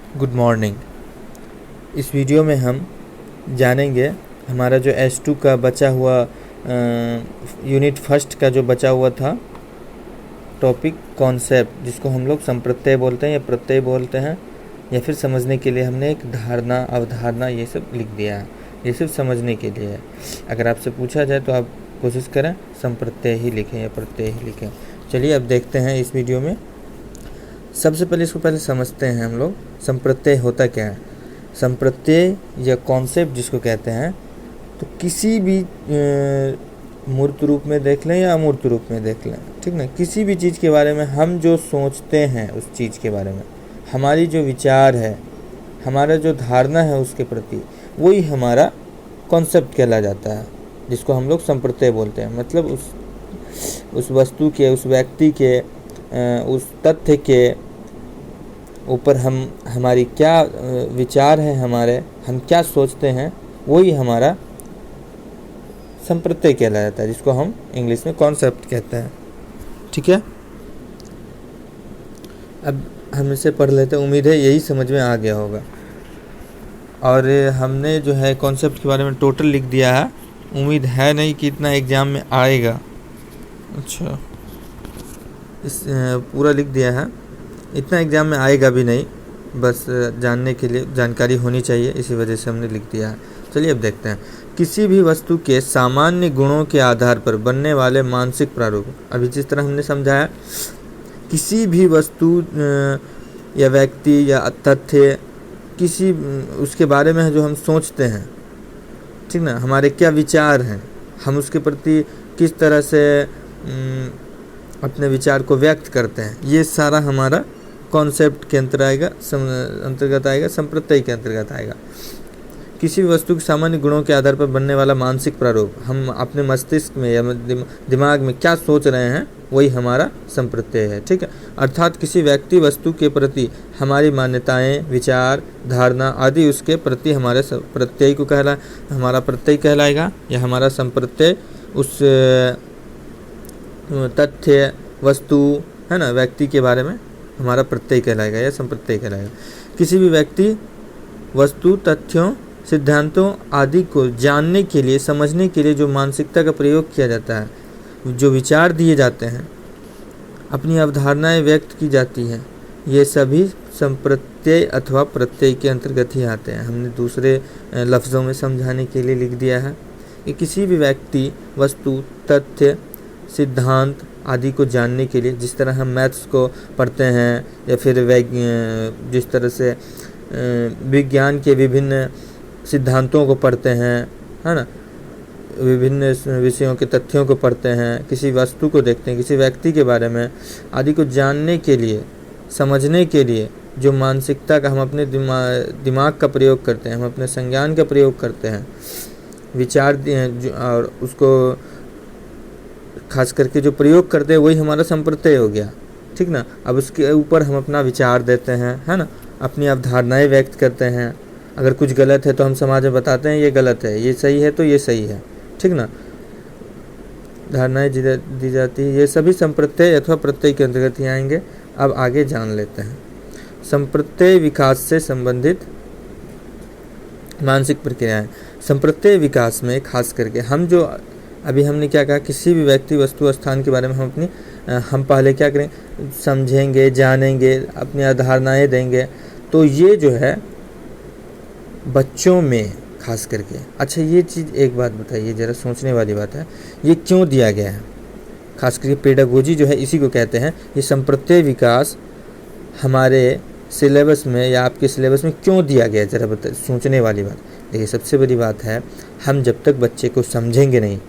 Good morning. इस video में हम जानेंगे हमारा जो S2 का बचा हुआ यूनिट फर्स्ट का जो बचा हुआ था टॉपिक कॉन्सेप्ट, जिसको हम लोग संप्रत्यय बोलते हैं या प्रत्यय बोलते हैं, या फिर समझने के लिए हमने एक धारणा अवधारणा ये सब लिख दिया है। ये सिर्फ समझने के लिए है। अगर आपसे पूछा जाए तो आप कोशिश करें संप्रत्यय ही लिखें या प्रत्यय ही लिखें। चलिए अब देखते हैं इस वीडियो में। सबसे पहले इसको समझते हैं हम लोग संप्रत्यय होता क्या है। संप्रत्यय या कॉन्सेप्ट जिसको कहते हैं, तो किसी भी मूर्त रूप में देख लें या अमूर्त रूप में देख लें, ठीक ना, किसी भी चीज़ के बारे में हम जो सोचते हैं उस चीज़ के बारे में, हमारी जो विचार है, हमारा जो धारणा है उसके प्रति, वही हमारा कॉन्सेप्ट कहला जाता है, जिसको हम लोग संप्रत्यय बोलते हैं। मतलब उस वस्तु के, उस व्यक्ति के, उस तथ्य के ऊपर हमारी क्या विचार है, हम क्या सोचते हैं, वही हमारा संप्रत्यय कहला जाता है, जिसको हम इंग्लिश में कॉन्सेप्ट कहते हैं। ठीक है, अब हम इसे पढ़ लेते हैं। उम्मीद है यही समझ में आ गया होगा। और हमने जो है कॉन्सेप्ट के बारे में टोटल लिख दिया है। उम्मीद है नहीं कि इतना एग्ज़ाम में आएगा। अच्छा, इस पूरा लिख दिया है। इतना एग्ज़ाम में आएगा भी नहीं, बस जानने के लिए जानकारी होनी चाहिए, इसी वजह से हमने लिख दिया है। चलिए अब देखते हैं। किसी भी वस्तु के सामान्य गुणों के आधार पर बनने वाले मानसिक प्रारूप। अभी जिस तरह हमने समझाया, किसी भी वस्तु या व्यक्ति या तथ्य, किसी उसके बारे में जो हम सोचते हैं, ठीक ना, हमारे क्या विचार हैं, हम उसके प्रति किस तरह से अपने विचार को व्यक्त करते हैं, ये सारा हमारा कॉन्सेप्ट के अंतर्गत आएगा, संप्रत्यय के अंतर्गत आएगा। किसी भी वस्तु के सामान्य गुणों के आधार पर बनने वाला मानसिक प्रारूप, हम अपने मस्तिष्क में या दिमाग में क्या सोच रहे हैं, वही हमारा संप्रत्यय है। ठीक है, अर्थात किसी व्यक्ति वस्तु के प्रति हमारी मान्यताएं, विचार, धारणा आदि उसके प्रति हमारे प्रत्यय को हमारा प्रत्यय कहलाएगा, या हमारा संप्रत्यय उस तथ्य, वस्तु है ना, व्यक्ति के बारे में हमारा प्रत्यय कहलाएगा या संप्रत्यय कहलाएगा। किसी भी व्यक्ति, वस्तु, तथ्यों, सिद्धांतों आदि को जानने के लिए, समझने के लिए जो मानसिकता का प्रयोग किया जाता है, जो विचार दिए जाते हैं, अपनी अवधारणाएं व्यक्त की जाती हैं, ये सभी संप्रत्यय अथवा प्रत्यय के अंतर्गत ही आते हैं। हमने दूसरे लफ्ज़ों में समझाने के लिए लिख दिया है कि किसी भी व्यक्ति, वस्तु, तथ्य, सिद्धांत आदि को जानने के लिए, जिस तरह हम मैथ्स को पढ़ते हैं या फिर जिस तरह से विज्ञान के विभिन्न सिद्धांतों को पढ़ते हैं, है ना, विभिन्न विषयों के तथ्यों को पढ़ते हैं, किसी वस्तु को देखते हैं, किसी व्यक्ति के बारे में आदि को जानने के लिए, समझने के लिए जो मानसिकता का हम अपने दिमाग का प्रयोग करते हैं, हम अपने संज्ञान का प्रयोग करते हैं, विचार और उसको खास करके जो प्रयोग करते हैं, वही हमारा संप्रत्यय हो गया। ठीक ना, अब उसके ऊपर हम अपना विचार देते हैं, है ना, अपनी अवधारणाएं व्यक्त करते हैं। अगर कुछ गलत है तो हम समाज में बताते हैं ये गलत है, ये सही है तो ये सही है, ठीक ना, धारणाएं दी जाती है। ये सभी संप्रत्यय अथवा प्रत्यय के अंतर्गत ही आएंगे। अब आगे जान लेते हैं संप्रत्यय विकास से संबंधित मानसिक प्रक्रियाएं। संप्रत्यय विकास में खास करके हम जो अभी हमने क्या कहा, किसी भी व्यक्ति, वस्तु, स्थान के बारे में हम पहले क्या करें, समझेंगे, जानेंगे, अपनी अवधारणाएं देंगे। तो ये जो है बच्चों में खास करके, अच्छा ये चीज़ एक बात बताइए, ज़रा सोचने वाली बात है, ये क्यों दिया गया है? खास करके पेडागोजी जो है इसी को कहते हैं। ये संप्रत्यय विकास हमारे सिलेबस में या आपके सिलेबस में क्यों दिया गया है, ज़रा बताइए। सोचने वाली बात देखिए, सबसे बड़ी बात है, हम जब तक बच्चे को समझेंगे नहीं,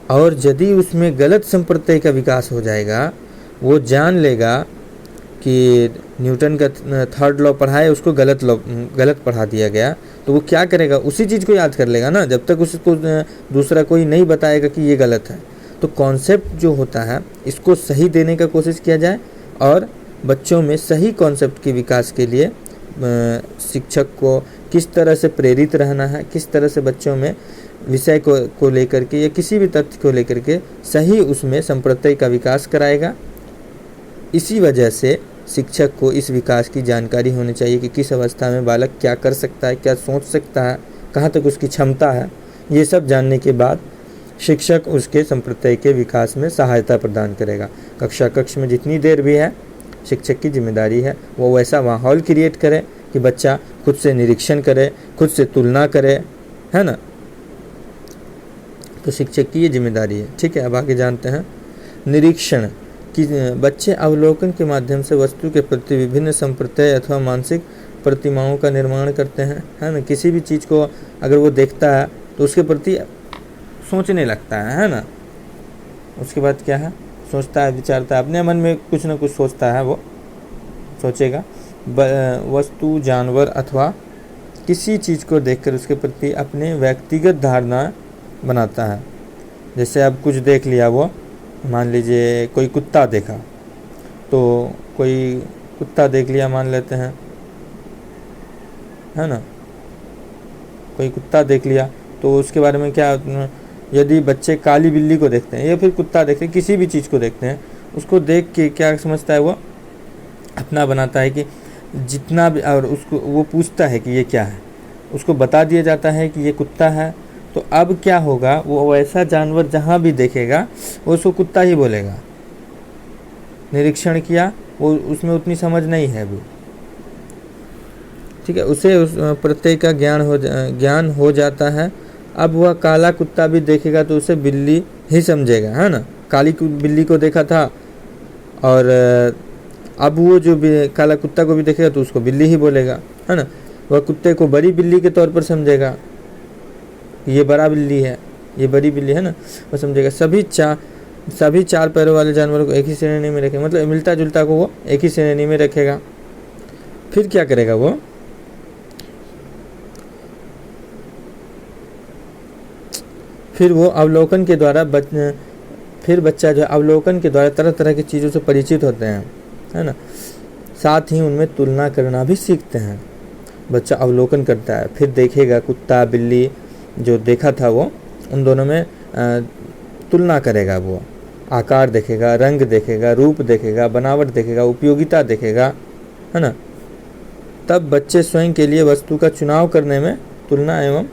और यदि उसमें गलत संप्रत्यय का विकास हो जाएगा, वो जान लेगा कि न्यूटन का थर्ड लॉ पढ़ा है, उसको गलत पढ़ा दिया गया, तो वो क्या करेगा, उसी चीज़ को याद कर लेगा ना, जब तक उसको दूसरा कोई नहीं बताएगा कि ये गलत है। तो कॉन्सेप्ट जो होता है, इसको सही देने का कोशिश किया जाए, और बच्चों में सही कॉन्सेप्ट के विकास के लिए शिक्षक को किस तरह से प्रेरित रहना है, किस तरह से बच्चों में विषय को लेकर के या किसी भी तथ्य को लेकर के सही उसमें संप्रत्यय का विकास कराएगा। इसी वजह से शिक्षक को इस विकास की जानकारी होनी चाहिए कि किस अवस्था में बालक क्या कर सकता है, क्या सोच सकता है, कहाँ तक उसकी क्षमता है। ये सब जानने के बाद शिक्षक उसके संप्रत्यय के विकास में सहायता प्रदान करेगा। कक्ष में जितनी देर भी है, शिक्षक की जिम्मेदारी है वो वैसा माहौल क्रिएट करे कि बच्चा खुद से निरीक्षण करे, खुद से तुलना करे, है ना। तो शिक्षक की ये जिम्मेदारी है। ठीक है, अब आगे जानते हैं निरीक्षण कि बच्चे अवलोकन के माध्यम से वस्तु के प्रति विभिन्न संप्रत्यय अथवा मानसिक प्रतिमाओं का निर्माण करते हैं, है ना। किसी भी चीज़ को अगर वो देखता है तो उसके प्रति सोचने लगता है ना। उसके बाद क्या है, सोचता है, विचारता है, अपने मन में कुछ ना कुछ सोचता है, वो सोचेगा। वस्तु, जानवर अथवा किसी चीज़ को देखकर उसके प्रति अपने व्यक्तिगत धारणा बनाता है। जैसे अब कुछ देख लिया, वो मान लीजिए कोई कुत्ता देखा, तो कोई कुत्ता देख लिया मान लेते हैं, है ना। कोई कुत्ता देख लिया तो उसके बारे में क्या, यदि बच्चे काली बिल्ली को देखते हैं या फिर कुत्ता देखते हैं, किसी भी चीज़ को देखते हैं, उसको देख के क्या समझता है, वो अपना बनाता है कि जितना भी, और उसको वो पूछता है कि ये क्या है, उसको बता दिया जाता है कि ये कुत्ता है। तो अब क्या होगा, वो वैसा जानवर जहाँ भी देखेगा वो उसको कुत्ता ही बोलेगा। निरीक्षण किया, वो उसमें उतनी समझ नहीं है अभी, ठीक है, उसे उस प्रत्यय का ज्ञान हो जाता है। अब वह काला कुत्ता भी देखेगा तो उसे बिल्ली ही समझेगा, है ना। काली बिल्ली को देखा था और अब वो जो काला कुत्ता को भी देखेगा तो उसको बिल्ली ही बोलेगा, है ना। वह कुत्ते को बड़ी बिल्ली के तौर पर समझेगा, ये बड़ा बिल्ली है, ये बड़ी बिल्ली है ना, वो समझेगा। सभी चार पैरों वाले जानवरों को एक ही श्रेणी में रखेगा, मतलब मिलता जुलता को वो एक ही श्रेणी में रखेगा। फिर क्या करेगा वो, फिर वो अवलोकन के द्वारा फिर बच्चा जो अवलोकन के द्वारा तरह तरह की चीज़ों से परिचित होते हैं, है ना। साथ ही उनमें तुलना करना भी सीखते हैं। बच्चा अवलोकन करता है, फिर देखेगा कुत्ता बिल्ली जो देखा था वो, उन दोनों में तुलना करेगा। वो आकार देखेगा, रंग देखेगा, रूप देखेगा, बनावट देखेगा, उपयोगिता देखेगा, है ना। तब बच्चे स्वयं के लिए वस्तु का चुनाव करने में तुलना एवं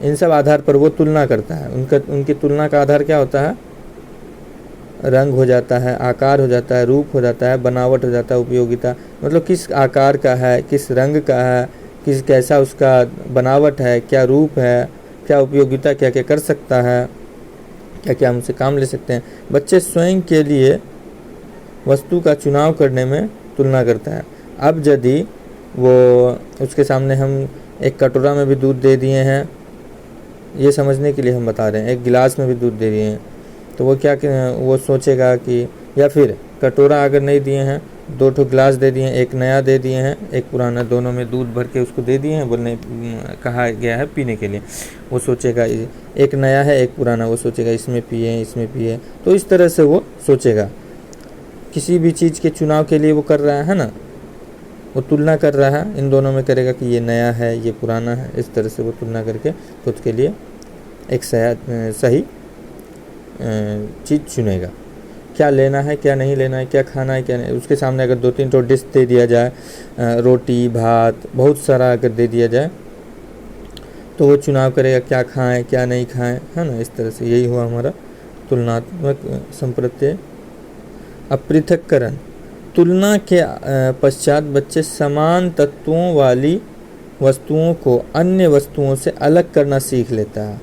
इन सब आधार पर वो तुलना करता है। उनकी तुलना का आधार क्या होता है, रंग हो जाता है, आकार हो जाता है, रूप हो जाता है, बनावट हो जाता है, उपयोगिता, मतलब किस आकार का है, किस रंग का है, कैसा उसका बनावट है, क्या रूप है, क्या उपयोगिता, क्या क्या कर सकता है, क्या क्या हम उनसे काम ले सकते हैं। बच्चे स्वयं के लिए वस्तु का चुनाव करने में तुलना करता है। अब यदि वो उसके सामने हम एक कटोरा में भी दूध दे दिए हैं, ये समझने के लिए हम बता रहे हैं, एक गिलास में भी दूध दे दिए हैं, तो वो क्या वो सोचेगा कि, या फिर कटोरा अगर नहीं दिए हैं, 2 गिलास दे दिए हैं, एक नया दे दिए हैं, एक पुराना, दोनों में दूध भर के उसको दे दिए हैं, बोलने कहा गया है पीने के लिए, वो सोचेगा एक नया है एक पुराना, वो सोचेगा इसमें पिए इसमें पिए। तो इस तरह से वो सोचेगा, किसी भी चीज़ के चुनाव के लिए वो कर रहा है ना, वो तुलना कर रहा है, इन दोनों में करेगा कि ये नया है ये पुराना है, इस तरह से वो तुलना करके खुद के लिए एक सही चीज़ चुनेगा। क्या लेना है क्या नहीं लेना है, क्या खाना है क्या नहीं। उसके सामने अगर 2-3 डिश दे दिया जाए, रोटी भात बहुत सारा अगर दे दिया जाए, तो वो चुनाव करेगा क्या खाएं क्या नहीं खाएं, है ना। इस तरह से यही हुआ हमारा तुलनात्मक संप्रत्यय। अब पृथक्करण, तुलना के पश्चात बच्चे समान तत्वों वाली वस्तुओं को अन्य वस्तुओं से अलग करना सीख लेता है।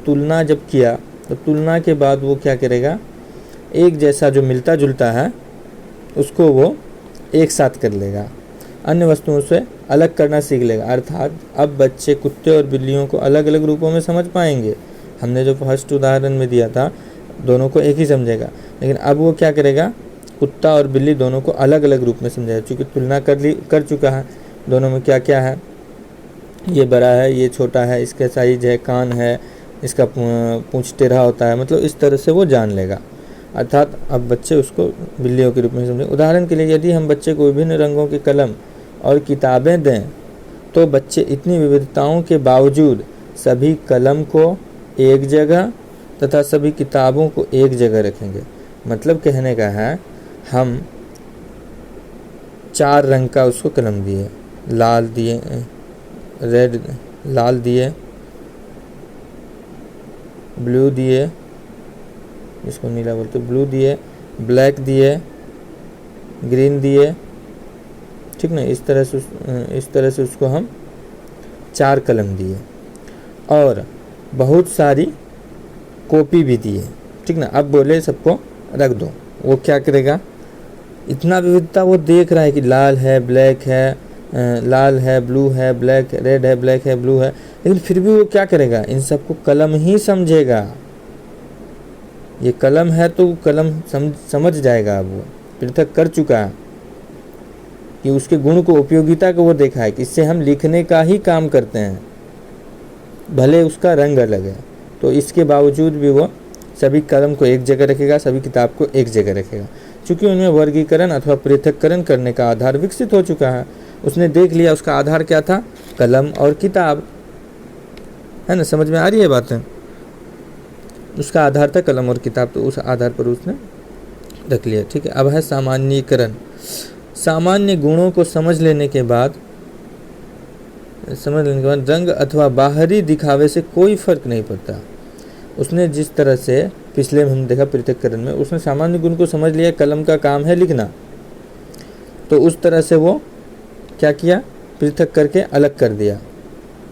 तुलना जब किया तो तुलना के बाद वो क्या करेगा, एक जैसा जो मिलता जुलता है उसको वो एक साथ कर लेगा, अन्य वस्तुओं से अलग करना सीख लेगा। अर्थात अब बच्चे कुत्ते और बिल्लियों को अलग अलग रूपों में समझ पाएंगे। हमने जो फर्स्ट उदाहरण में दिया था, दोनों को एक ही समझेगा, लेकिन अब वो क्या करेगा, कुत्ता और बिल्ली दोनों को अलग अलग रूप में समझाएगा। चूँकि तुलना कर चुका है, दोनों में क्या क्या है, ये बड़ा है ये छोटा है, इसका साइज है, कान है, इसका पूंछ टेढ़ा होता है, मतलब इस तरह से वो जान लेगा। अर्थात अब बच्चे उसको बिल्लियों के रूप में समझें। उदाहरण के लिए यदि हम बच्चे को विभिन्न रंगों की कलम और किताबें दें तो बच्चे इतनी विविधताओं के बावजूद सभी कलम को एक जगह तथा सभी किताबों को एक जगह रखेंगे। मतलब कहने का है, हम 4 रंग का उसको कलम दिए, लाल दिए, रेड लाल दिए, ब्लू दिए, जिसको नीला बोलते ब्लू दिए, ब्लैक दिए, ग्रीन दिए, ठीक ना। इस तरह से उसको हम 4 कलम दिए और बहुत सारी कॉपी भी दिए, ठीक ना। अब बोले सबको रख दो। वो क्या करेगा, इतना विविधता वो देख रहा है कि लाल है, ब्लैक है, लाल है, ब्लू है, ब्लैक, रेड है, ब्लैक है, ब्लू है, लेकिन फिर भी वो क्या करेगा, इन सबको कलम ही समझेगा। ये कलम है तो कलम समझ जाएगा। अब वो पृथक कर चुका है कि उसके गुण को, उपयोगिता को वो देखा है कि इससे हम लिखने का ही काम करते हैं, भले उसका रंग अलग है। तो इसके बावजूद भी वो सभी कलम को एक जगह रखेगा, सभी किताब को एक जगह रखेगा, क्योंकि उनमें वर्गीकरण अथवा पृथक्करण करने का आधार विकसित हो चुका है। उसने देख लिया उसका आधार क्या था, कलम और किताब, है ना। समझ में आ रही है बातें। उसका आधार था कलम और किताब, तो उस आधार पर उसने रख लिया, ठीक है। अब है सामान्यीकरण। सामान्य गुणों को समझ लेने के बाद रंग अथवा बाहरी दिखावे से कोई फर्क नहीं पड़ता। उसने जिस तरह से पिछले में हमने देखा पृथक्करण में, उसने सामान्य गुण को समझ लिया, कलम का काम है लिखना, तो उस तरह से वो क्या किया, पृथक करके अलग कर दिया।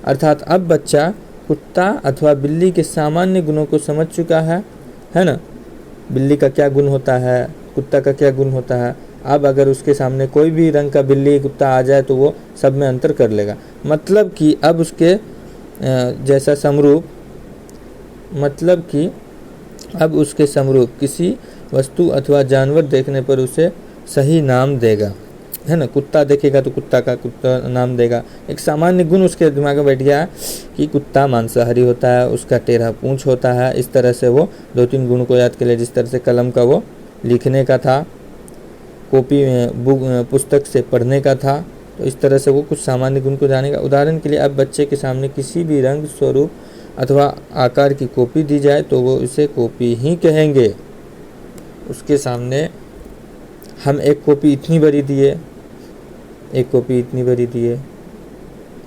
अर्थात अब बच्चा कुत्ता अथवा बिल्ली के सामान्य गुणों को समझ चुका है ना। बिल्ली का क्या गुण होता है, कुत्ता का क्या गुण होता है। अब अगर उसके सामने कोई भी रंग का बिल्ली कुत्ता आ जाए तो वो सब में अंतर कर लेगा। मतलब कि अब उसके जैसा समरूप, मतलब कि अब उसके समरूप किसी वस्तु अथवा जानवर देखने पर उसे सही नाम देगा, है ना। कुत्ता देखेगा तो कुत्ता का कुत्ता नाम देगा। एक सामान्य गुण उसके दिमाग में बैठ गया कि कुत्ता मांसाहारी होता है, उसका टेढ़ा पूंछ होता है। इस तरह से वो 2-3 गुण को याद कर लिया। जिस तरह से कलम का वो लिखने का था, कॉपी पुस्तक से पढ़ने का था, तो इस तरह से वो कुछ सामान्य गुण को जानेगा। उदाहरण के लिए अब बच्चे के सामने किसी भी रंग, स्वरूप अथवा आकार की कॉपी दी जाए तो वो इसे कॉपी ही कहेंगे। उसके सामने हम एक कॉपी इतनी बड़ी दिए, एक कॉपी इतनी बड़ी दिए।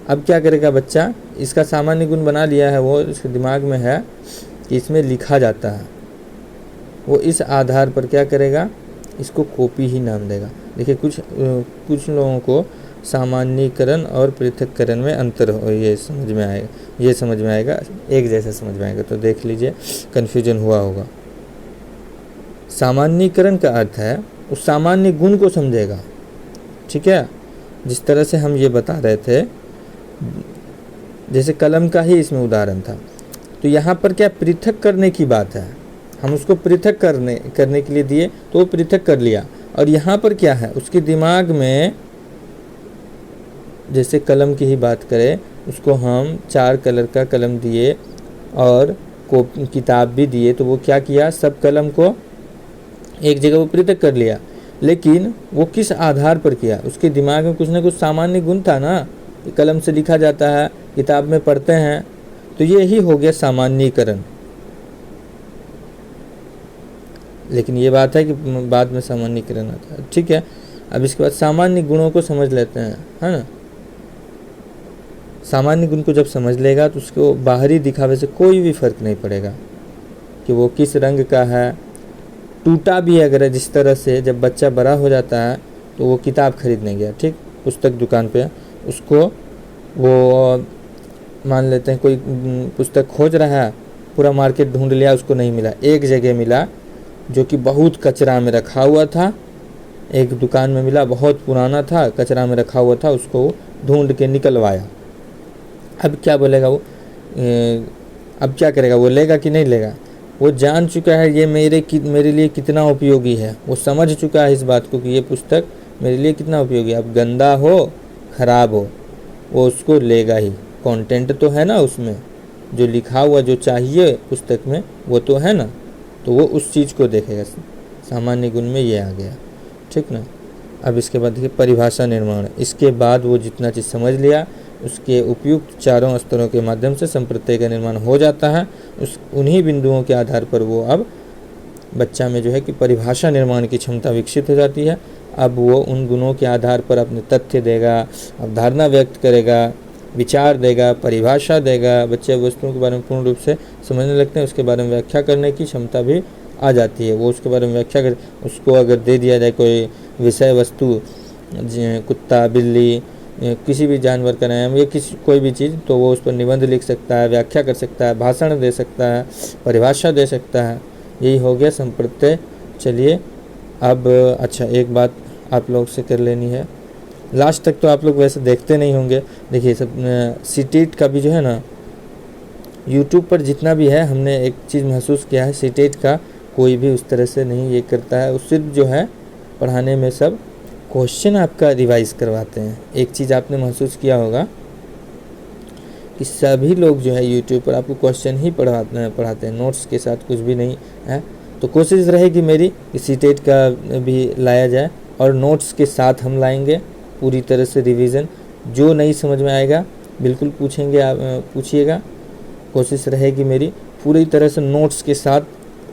अब क्या करेगा बच्चा, इसका सामान्य गुण बना लिया है, वो इसके दिमाग में है कि इसमें लिखा जाता है। वो इस आधार पर क्या करेगा, इसको कॉपी ही नाम देगा। देखिए कुछ लोगों को सामान्यीकरण और पृथक्करण में अंतर हो, ये समझ में आएगा, एक जैसा समझ में आएगा। तो देख लीजिए कन्फ्यूजन हुआ होगा। सामान्यीकरण का अर्थ है उस सामान्य गुण को समझेगा, ठीक है। जिस तरह से हम ये बता रहे थे, जैसे कलम का ही इसमें उदाहरण था, तो यहाँ पर क्या पृथक करने की बात है। हम उसको पृथक करने के लिए दिए तो वो पृथक कर लिया। और यहाँ पर क्या है, उसके दिमाग में, जैसे कलम की ही बात करें, उसको हम 4 कलर का कलम दिए और किताब भी दिए, तो वो क्या किया, सब कलम को एक जगह वो पृथक कर लिया। लेकिन वो किस आधार पर किया, उसके दिमाग में कुछ ना कुछ सामान्य गुण था ना, कलम से लिखा जाता है, किताब में पढ़ते हैं, तो ये ही हो गया सामान्यीकरण। लेकिन ये बात है कि बाद में सामान्यीकरण आता है, ठीक है। अब इसके बाद सामान्य गुणों को समझ लेते हैं, है ना। सामान्य गुण को जब समझ लेगा तो उसको बाहरी दिखावे से कोई भी फर्क नहीं पड़ेगा कि वो किस रंग का है। टूटा भी अगर, जिस तरह से जब बच्चा बड़ा हो जाता है तो वो किताब खरीदने गया, ठीक, पुस्तक दुकान पे, उसको वो मान लेते हैं कोई पुस्तक खोज रहा है, पूरा मार्केट ढूंढ लिया, उसको नहीं मिला। एक जगह मिला जो कि बहुत कचरा में रखा हुआ था, एक दुकान में मिला, बहुत पुराना था, कचरा में रखा हुआ था, उसको ढूंढ के निकलवाया। अब क्या बोलेगा वो, अब क्या करेगा, वो लेगा कि नहीं लेगा। वो जान चुका है ये मेरे लिए कितना उपयोगी है, वो समझ चुका है इस बात को कि ये पुस्तक मेरे लिए कितना उपयोगी है। अब गंदा हो, ख़राब हो, वो उसको लेगा ही। कंटेंट तो है ना उसमें, जो लिखा हुआ जो चाहिए पुस्तक में वो तो है ना, तो वो उस चीज़ को देखेगा। सामान्य गुण में ये आ गया, ठीक ना। अब इसके बाद देखिए परिभाषा निर्माण। इसके बाद वो जितना चीज़ समझ लिया, उसके उपयुक्त 4 स्तरों के माध्यम से संप्रत्यय का निर्माण हो जाता है। उन्हीं बिंदुओं के आधार पर वो अब बच्चा में जो है कि परिभाषा निर्माण की क्षमता विकसित हो जाती है। अब वो उन गुणों के आधार पर अपने तथ्य देगा, अवधारणा व्यक्त करेगा, विचार देगा, परिभाषा देगा। बच्चे वस्तुओं के बारे में पूर्ण रूप से समझने लगते हैं, उसके बारे में व्याख्या करने की क्षमता भी आ जाती है। वो उसके बारे में व्याख्या कर, उसको अगर दे दिया जाए कोई विषय वस्तु, कुत्ता, बिल्ली, किसी भी जानवर का नाम या कोई भी चीज़, तो वो उस पर निबंध लिख सकता है, व्याख्या कर सकता है, भाषण दे सकता है, परिभाषा दे सकता है। यही हो गया संप्रत्यय। चलिए अब अच्छा एक बात आप लोग से कर लेनी है, लास्ट तक तो आप लोग वैसे देखते नहीं होंगे। देखिए सब सीटेट का भी जो है ना, यूट्यूब पर जितना भी है, हमने एक चीज़ महसूस किया है, सीटेट का कोई भी उस तरह से नहीं ये करता है। उस सिर्फ जो है पढ़ाने में सब क्वेश्चन आपका रिवाइज करवाते हैं। एक चीज़ आपने महसूस किया होगा कि सभी लोग जो है यूट्यूब पर आपको क्वेश्चन ही पढ़ाते हैं, नोट्स के साथ कुछ भी नहीं है। तो कोशिश रहेगी मेरी कि सीटेट का भी लाया जाए और नोट्स के साथ हम लाएंगे पूरी तरह से रिवीजन। जो नहीं समझ में आएगा बिल्कुल पूछेंगे, आप पूछिएगा। कोशिश रहेगी मेरी पूरी तरह से नोट्स के साथ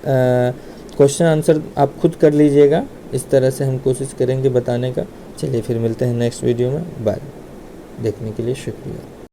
क्वेश्चन आंसर आप खुद कर लीजिएगा। इस तरह से हम कोशिश करेंगे बताने का। चलिए फिर मिलते हैं नेक्स्ट वीडियो में। बाय। देखने के लिए शुक्रिया।